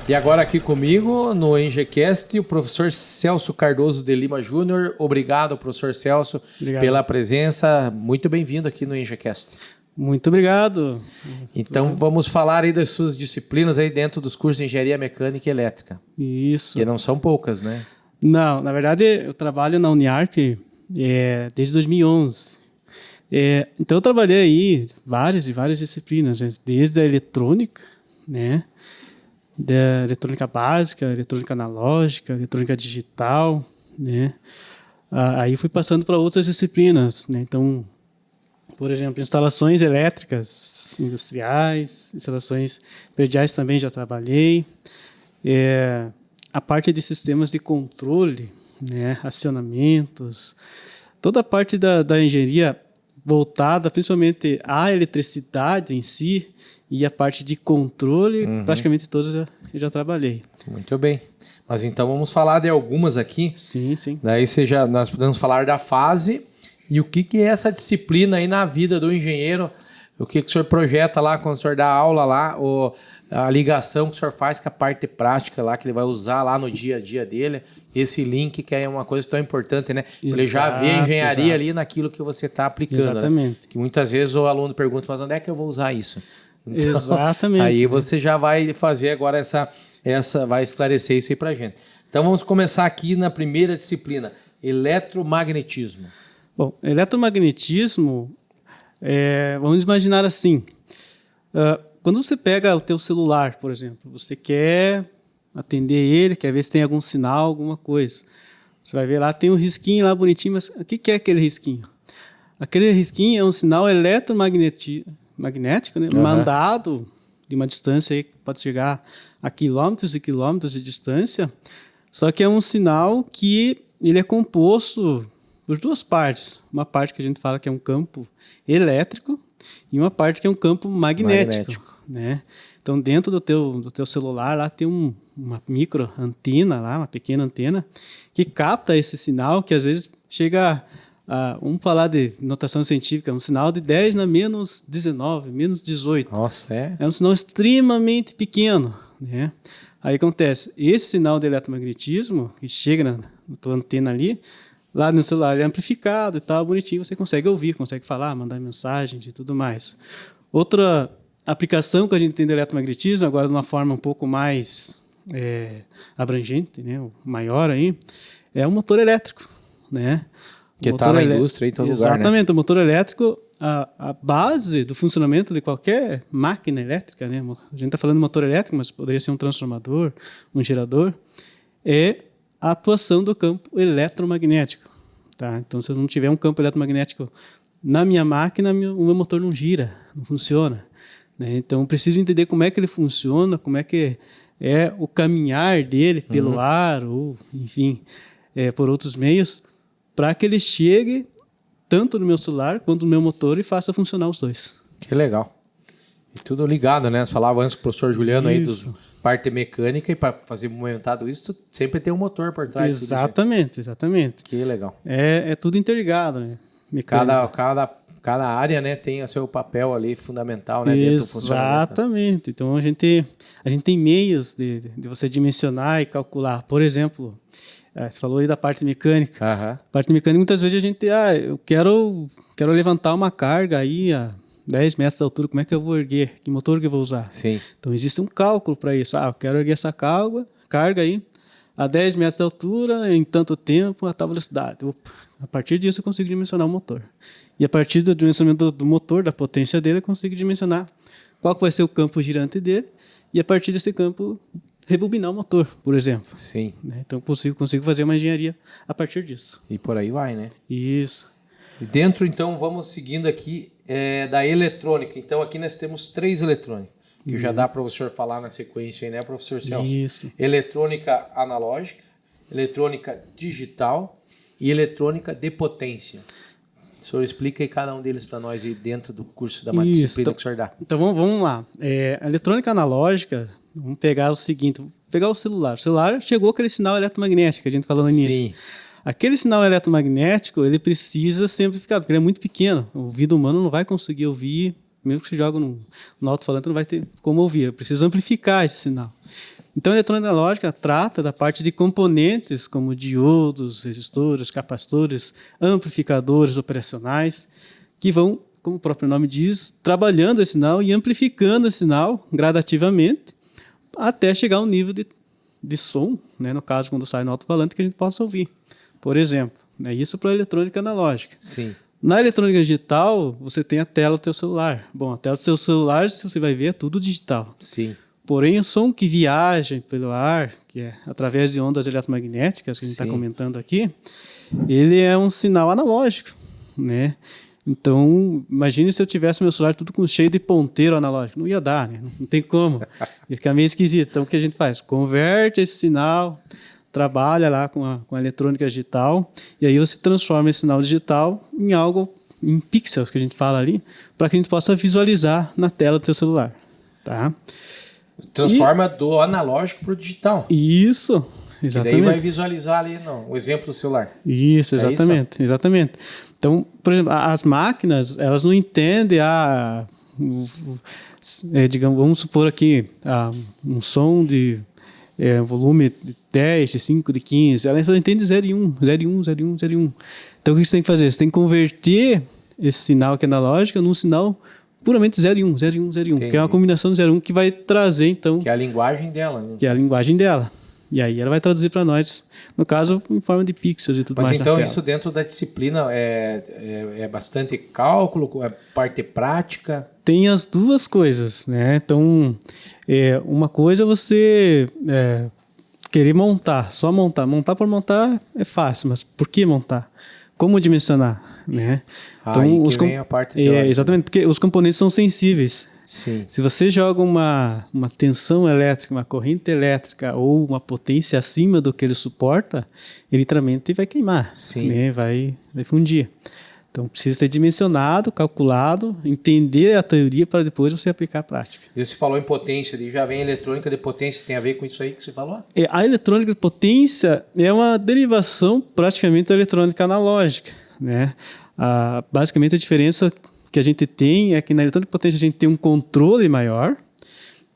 E agora aqui comigo no ENGCast, o professor Celso Cardoso de Lima Júnior. Obrigado, professor Celso, pela presença. Muito bem-vindo aqui no ENGCast. Muito obrigado. Então vamos falar aí das suas disciplinas aí dentro dos cursos de Engenharia Mecânica e Elétrica. Isso. Que não são poucas, né? Não, na verdade eu trabalho na Uniarp desde 2011. Então eu trabalhei aí várias disciplinas, desde a eletrônica, né? Da eletrônica básica, eletrônica analógica, eletrônica digital, né? Aí fui passando para outras disciplinas, né? Então, por exemplo, instalações elétricas industriais, instalações prediais também já trabalhei. A parte de sistemas de controle, né? Acionamentos, toda a parte da engenharia voltada principalmente à eletricidade em si e a parte de controle, praticamente todas eu já trabalhei. Muito bem. Mas então vamos falar de algumas aqui. Sim, sim. Daí nós podemos falar da fase e o que é essa disciplina aí na vida do engenheiro. O que o senhor projeta lá quando o senhor dá aula lá, ou a ligação que o senhor faz com a parte prática lá, que ele vai usar lá no dia a dia dele. Esse link que é uma coisa tão importante, né? Exato, ele já vê a engenharia ali naquilo que você está aplicando. Exatamente. Né? Que muitas vezes o aluno pergunta, mas onde é que eu vou usar isso? Então, exatamente. Aí você já vai fazer agora vai esclarecer isso aí pra gente. Então vamos começar aqui na primeira disciplina, eletromagnetismo. Bom, eletromagnetismo, vamos imaginar assim, quando você pega o teu celular, por exemplo, você quer atender ele, quer ver se tem algum sinal, alguma coisa. Você vai ver lá, tem um risquinho lá bonitinho, mas o que é aquele risquinho? Aquele risquinho é um sinal eletromagnético, né? Mandado de uma distância aí que pode chegar a quilômetros e quilômetros de distância, só que é um sinal que ele é composto por duas partes. Uma parte que a gente fala que é um campo elétrico e uma parte que é um campo magnético. Né? Então, dentro do teu celular lá tem uma micro antena, lá, uma pequena antena, que capta esse sinal que às vezes chega vamos falar de notação científica, um sinal de 10 na menos 19, menos 18. Nossa, é um sinal extremamente pequeno. Né? Aí acontece, esse sinal de eletromagnetismo, que chega na tua antena ali, lá no celular ele é amplificado e tal, bonitinho, você consegue ouvir, consegue falar, mandar mensagens e tudo mais. Outra aplicação que a gente tem de eletromagnetismo, agora de uma forma um pouco mais abrangente, né, maior aí, é o motor elétrico, né? Que está na indústria em todo lugar, né? Exatamente, o motor elétrico, a base do funcionamento de qualquer máquina elétrica, né? A gente está falando de motor elétrico, mas poderia ser um transformador, um gerador, é a atuação do campo eletromagnético. Tá? Então, se eu não tiver um campo eletromagnético na minha máquina, o meu motor não gira, não funciona. Né? Então, eu preciso entender como é que ele funciona, como é que é o caminhar dele pelo ar, ou, enfim, por outros meios, para que ele chegue tanto no meu celular quanto no meu motor e faça funcionar os dois. Que legal. E tudo ligado, né? Você falava antes com o professor Juliano aí da parte mecânica, e para fazer movimentado isso, sempre tem um motor por trás. Exatamente. Que legal. É tudo interligado, né? Cada área, né, tem o seu papel ali fundamental, né, dentro do funcionamento. Exatamente. Então a gente tem meios de você dimensionar e calcular. Por exemplo, você falou aí da parte mecânica. A parte mecânica, muitas vezes a gente eu quero levantar uma carga aí a 10 metros de altura, como é que eu vou erguer? Que motor que eu vou usar? Sim. Então existe um cálculo para isso. Eu quero erguer essa carga aí a 10 metros de altura, em tanto tempo, a tal velocidade. A partir disso eu consigo dimensionar o motor. E a partir do dimensionamento do motor, da potência dele, eu consigo dimensionar qual vai ser o campo girante dele, e a partir desse campo rebobinar o motor, por exemplo. Sim. Então consigo fazer uma engenharia a partir disso. E por aí vai, né? Isso. E dentro, então, vamos seguindo aqui da eletrônica. Então, aqui nós temos 3 eletrônicas, que já dá para o senhor falar na sequência aí, né, professor Celso? Isso. Eletrônica analógica, eletrônica digital e eletrônica de potência. O senhor explica aí cada um deles para nós aí dentro do curso da disciplina que o senhor dá. Então, vamos lá. A eletrônica analógica, vamos pegar o seguinte, pegar o celular. O celular chegou aquele sinal eletromagnético que a gente falou no início. Sim. Aquele sinal eletromagnético, ele precisa ser amplificado, porque ele é muito pequeno. O ouvido humano não vai conseguir ouvir, mesmo que você jogue no alto-falante, não vai ter como ouvir. Eu preciso amplificar esse sinal. Então, a eletrônica analógica trata da parte de componentes como diodos, resistores, capacitores, amplificadores operacionais, que vão, como o próprio nome diz, trabalhando esse sinal e amplificando esse sinal gradativamente até chegar a um nível de som, né? No caso, quando sai no alto-falante, que a gente possa ouvir, por exemplo. É isso para a eletrônica analógica. Sim. Na eletrônica digital, você tem a tela do teu celular. Bom, a tela do seu celular, se você vai ver, é tudo digital. Sim. Porém, o som que viaja pelo ar, que é através de ondas eletromagnéticas, que a gente está comentando aqui, ele é um sinal analógico, né? Então, imagine se eu tivesse meu celular tudo cheio de ponteiro analógico. Não ia dar, né? Não tem como. Ia ficar meio esquisito. Então, o que a gente faz? Converte esse sinal, trabalha lá com a eletrônica digital, e aí você transforma esse sinal digital em algo, em pixels, que a gente fala ali, para que a gente possa visualizar na tela do seu celular. Tá? Transforma do analógico para o digital. Isso, exatamente. E daí vai visualizar ali o exemplo do celular. Isso, exatamente, exatamente. Então, por exemplo, as máquinas, elas não entendem digamos, vamos supor aqui, um som de volume de 10, de 5, de 15, ela só entende 0 e 1, 0 e 1, 0 e 1, 0 e 1. Então, o que você tem que fazer? Você tem que converter esse sinal que é analógico num sinal puramente 0 e 1, 0 e 1, 0 e 1, que é uma combinação de 0 e 1 que vai trazer, então... Que é a linguagem dela, né? Que é a linguagem dela. E aí ela vai traduzir para nós, no caso, em forma de pixels e tudo mais. Mas então isso dentro da disciplina é bastante cálculo, é parte prática? Tem as duas coisas, né? Então, uma coisa é você querer montar, só montar. Montar por montar é fácil, mas por que montar? Como dimensionar, né? Então, aí que vem a parte teórica. Exatamente, porque os componentes são sensíveis. Sim. Se você joga uma tensão elétrica, uma corrente elétrica ou uma potência acima do que ele suporta, ele literalmente vai queimar, né? vai fundir. Então precisa ser dimensionado, calculado, entender a teoria para depois você aplicar a prática. E você falou em potência, já vem eletrônica de potência, tem a ver com isso aí que você falou? A eletrônica de potência é uma derivação praticamente da eletrônica analógica, né? Basicamente a diferença que a gente tem é que na eletrônica de potência a gente tem um controle maior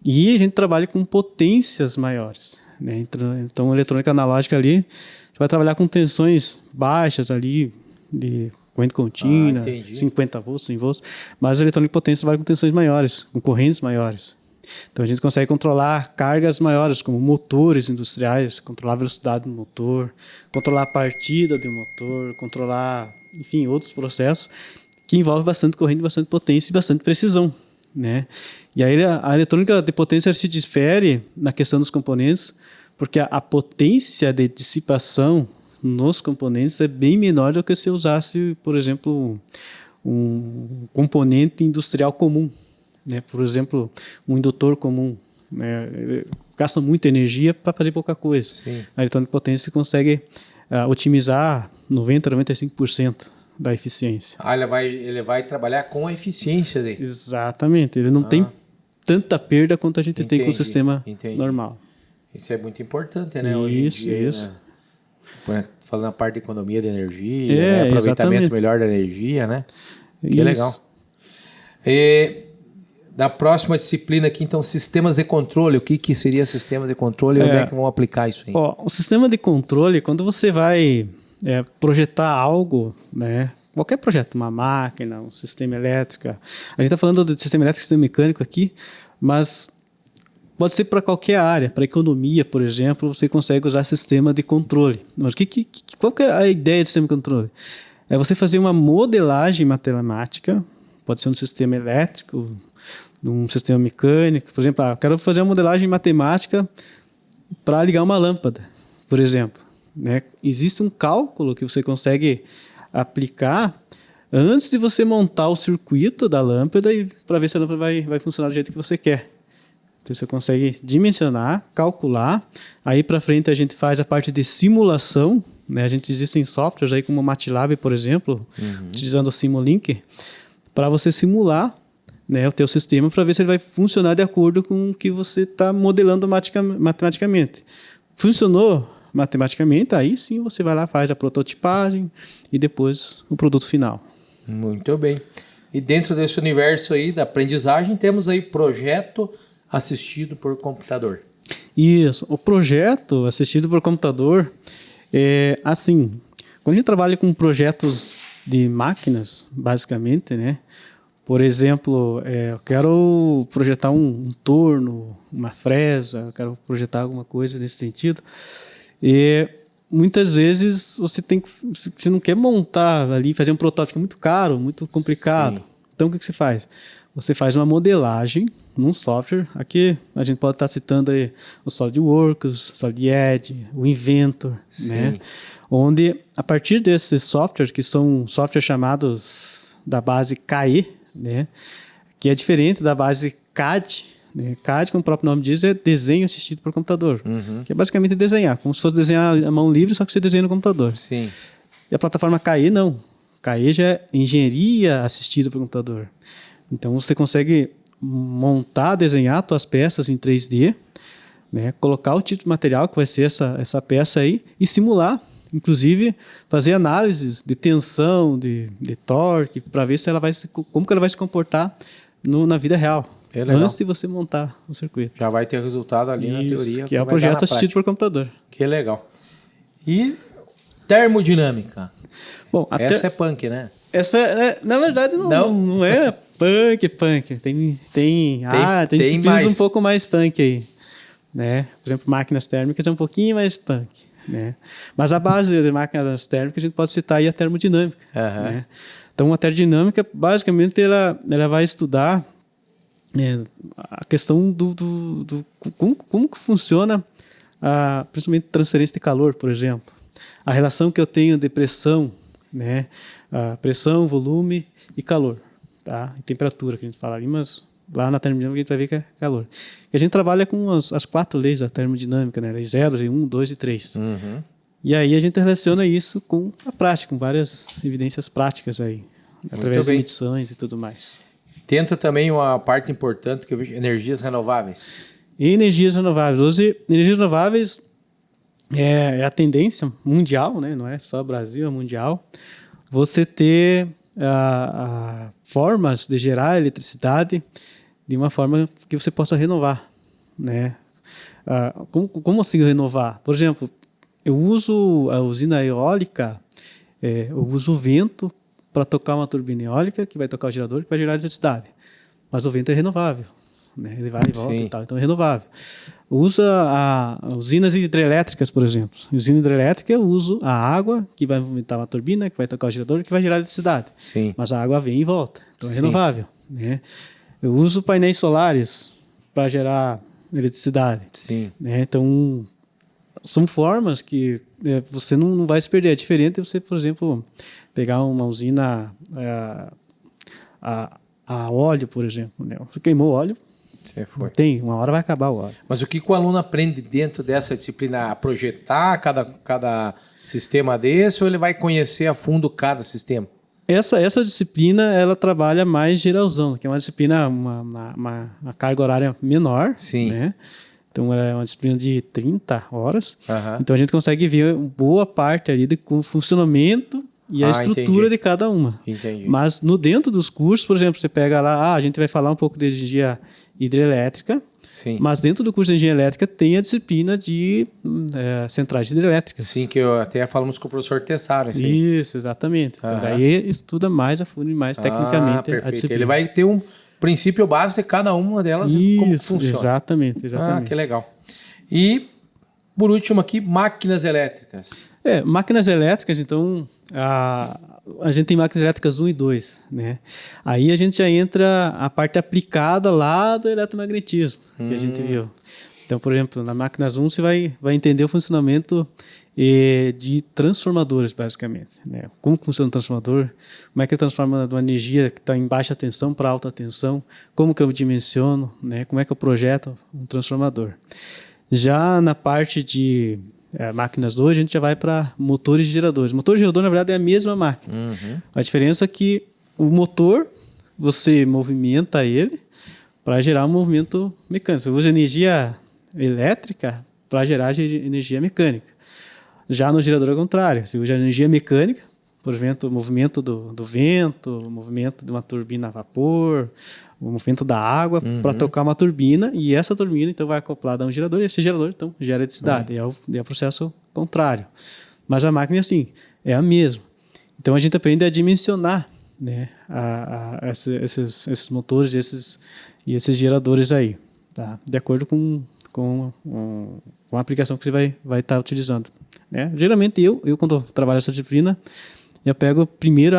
e a gente trabalha com potências maiores, né? Então a eletrônica analógica ali, a gente vai trabalhar com tensões baixas ali, de corrente contínua, 50 volts, 100 volts, mas a eletrônica de potência trabalha com tensões maiores, com correntes maiores. Então a gente consegue controlar cargas maiores, como motores industriais, controlar a velocidade do motor, controlar a partida do motor, controlar, enfim, outros processos que envolvem bastante corrente, bastante potência e bastante precisão, né? E aí a eletrônica de potência se difere na questão dos componentes, porque a potência de dissipação nos componentes é bem menor do que se usasse, por exemplo, um componente industrial comum, né? Por exemplo, um indutor comum, né? Gasta muita energia para fazer pouca coisa. Sim. A eletrônica de potência consegue otimizar 90% a 95% da eficiência. Ele vai trabalhar com a eficiência dele. Exatamente. Ele não tem tanta perda quanto a gente tem com o sistema normal. Isso é muito importante, né? Hoje em dia, isso. Né? Falando na parte de economia de energia, né? Aproveitamento melhor da energia, né? Que legal. Da próxima disciplina aqui, então, sistemas de controle. O que seria sistema de controle e onde é que vão aplicar isso aí? O sistema de controle, quando você vai projetar algo, né? Qualquer projeto, uma máquina, um sistema elétrico. A gente está falando de sistema elétrico e sistema mecânico aqui, mas pode ser para qualquer área. Para economia, por exemplo, você consegue usar sistema de controle. Mas qual que é a ideia de sistema de controle? É você fazer uma modelagem matemática, pode ser um sistema elétrico, um sistema mecânico. Por exemplo, eu quero fazer uma modelagem matemática para ligar uma lâmpada, por exemplo. Né? Existe um cálculo que você consegue aplicar antes de você montar o circuito da lâmpada e para ver se a lâmpada vai funcionar do jeito que você quer. Então você consegue dimensionar, calcular. Aí para frente a gente faz a parte de simulação, né? Existem softwares aí como o MATLAB, por exemplo, utilizando o Simulink, para você simular, né, o teu sistema para ver se ele vai funcionar de acordo com o que você está modelando matematicamente. Funcionou matematicamente, aí sim você vai lá, faz a prototipagem e depois o produto final. Muito bem. E dentro desse universo aí da aprendizagem, temos aí projeto assistido por computador. Isso. O projeto assistido por computador é assim. Quando a gente trabalha com projetos de máquinas, basicamente, né? Por exemplo, eu quero projetar um torno, uma fresa, eu quero projetar alguma coisa nesse sentido. E muitas vezes você não quer montar ali, fazer um protótipo muito caro, muito complicado. Sim. Então o que você faz? Você faz uma modelagem num software. Aqui a gente pode estar citando aí o SolidWorks, o SolidEdge, o Inventor, né? Onde a partir desses softwares, que são softwares chamados da base KE, né? Que é diferente da base CAD, né? CAD, como o próprio nome diz, é desenho assistido por computador, que é basicamente desenhar, como se fosse desenhar a mão livre, só que você desenha no computador. Sim. E a plataforma KE não. KE já é engenharia assistida por computador. Então você consegue montar, desenhar suas peças em 3D, né? Colocar o tipo de material que vai ser essa peça aí e simular. Inclusive, fazer análises de tensão, de torque, para ver se como que ela vai se comportar na vida real. Antes de você montar o circuito. Já vai ter resultado ali na teoria. Que é o projeto assistido por computador. Que legal. E termodinâmica. Bom, essa é punk, né? Essa, na verdade, não é punk. Tem disciplinas um pouco mais punk aí. Né? Por exemplo, máquinas térmicas é um pouquinho mais punk. Né? Mas a base de máquinas térmicas a gente pode citar aí a termodinâmica. Né? Então a termodinâmica basicamente ela vai estudar a questão do como que funciona principalmente transferência de calor, por exemplo, a relação que eu tenho de pressão, né? Pressão, volume e calor, tá? E temperatura que a gente fala ali, mas lá na termodinâmica a gente vai ver que é calor. E a gente trabalha com as 4 leis da termodinâmica, né? Lei 0, lei 1, 2 e 3. E aí a gente relaciona isso com a prática, com várias evidências práticas aí, através de medições e tudo mais. Tenta também uma parte importante que eu vejo, energias renováveis. Energias renováveis. Hoje, energias renováveis é a tendência mundial, né? Não é só Brasil, é mundial. Você ter formas de gerar eletricidade de uma forma que você possa renovar, né? Como assim renovar? Por exemplo, eu uso a usina eólica, eu uso o vento para tocar uma turbina eólica que vai tocar o gerador que vai gerar eletricidade. Mas o vento é renovável, né? Ele vai e volta e tal, então é renovável. Usa usinas hidrelétricas, por exemplo. Usina hidrelétrica eu uso a água que vai movimentar uma turbina, que vai tocar o gerador que vai gerar eletricidade. Sim. Mas a água vem e volta, então é renovável, né? Eu uso painéis solares para gerar eletricidade. Sim. Né? Então, são formas que você não vai se perder. É diferente você, por exemplo, pegar uma usina a óleo, por exemplo. Né? Você queimou óleo, uma hora vai acabar o óleo. Mas o que o aluno aprende dentro dessa disciplina? A projetar cada sistema desse, ou ele vai conhecer a fundo cada sistema? Essa disciplina, ela trabalha mais geralzão, que é uma disciplina, uma carga horária menor. Sim. Né? Então, ela é uma disciplina de 30 horas. Então, a gente consegue ver boa parte ali do funcionamento e a estrutura de cada uma. Entendi. Mas dentro dos cursos, por exemplo, você pega lá, a gente vai falar um pouco de energia hidrelétrica. Sim. Mas dentro do curso de engenharia elétrica tem a disciplina de centrais hidrelétricas. Sim, que até falamos com o professor Tessaro. Isso, exatamente. Então, daí estuda mais a fundo e mais tecnicamente perfeito. a disciplina. Ele vai ter um princípio básico de cada uma delas e como funciona. Exatamente. Que legal. E, por último aqui, máquinas elétricas. Máquinas elétricas, então, a gente tem máquinas elétricas 1 e 2, né? Aí a gente já entra a parte aplicada lá do eletromagnetismo, que a gente viu. Então, por exemplo, na máquinas 1 você vai entender o funcionamento de transformadores, basicamente. Né? Como funciona o transformador, como é que ele transforma uma energia que está em baixa tensão para alta tensão, como que eu dimensiono, né? Como é que eu projeto um transformador. Já na parte de máquinas 2, a gente já vai para motores e geradores. Motor e gerador, na verdade, é a mesma máquina. A diferença é que o motor, você movimenta ele para gerar um movimento mecânico. Você usa energia elétrica para gerar energia mecânica. Já no gerador é o contrário. Você usa energia mecânica por exemplo, o movimento do vento, o movimento de uma turbina a vapor, o movimento da água para tocar uma turbina, e essa turbina então vai acoplada a um gerador, e esse gerador então gera eletricidade. É o processo contrário. Mas a máquina, assim, é a mesma. Então a gente aprende a dimensionar, né, esses motores e esses geradores aí, tá? De acordo com a aplicação que você vai estar utilizando, né? Geralmente eu quando eu trabalho essa disciplina, eu pego primeiro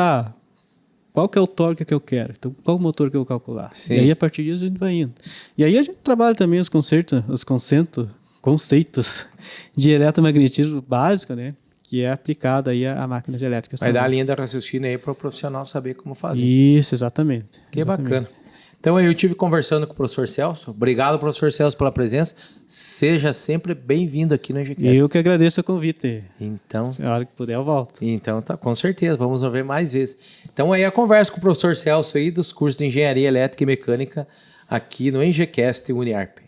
qual que é o torque que eu quero, então qual o motor que eu vou calcular. Sim. E aí a partir disso a gente vai indo. E aí a gente trabalha também os conceitos de eletromagnetismo básico, né? Que é aplicado aí a máquinas elétricas. Vai dar a também. linha de raciocínio aí para o profissional saber como fazer. Isso, exatamente. Que Exatamente. bacana. Então, eu estive conversando com o professor Celso. Obrigado, professor Celso, pela presença. Seja sempre bem-vindo aqui no EGCast. Eu que agradeço o convite. Então, A hora que puder, eu volto. então tá, com certeza. Vamos ver mais vezes. Então, aí a conversa com o professor Celso aí dos cursos de Engenharia Elétrica e Mecânica aqui no EGCast Uniarp.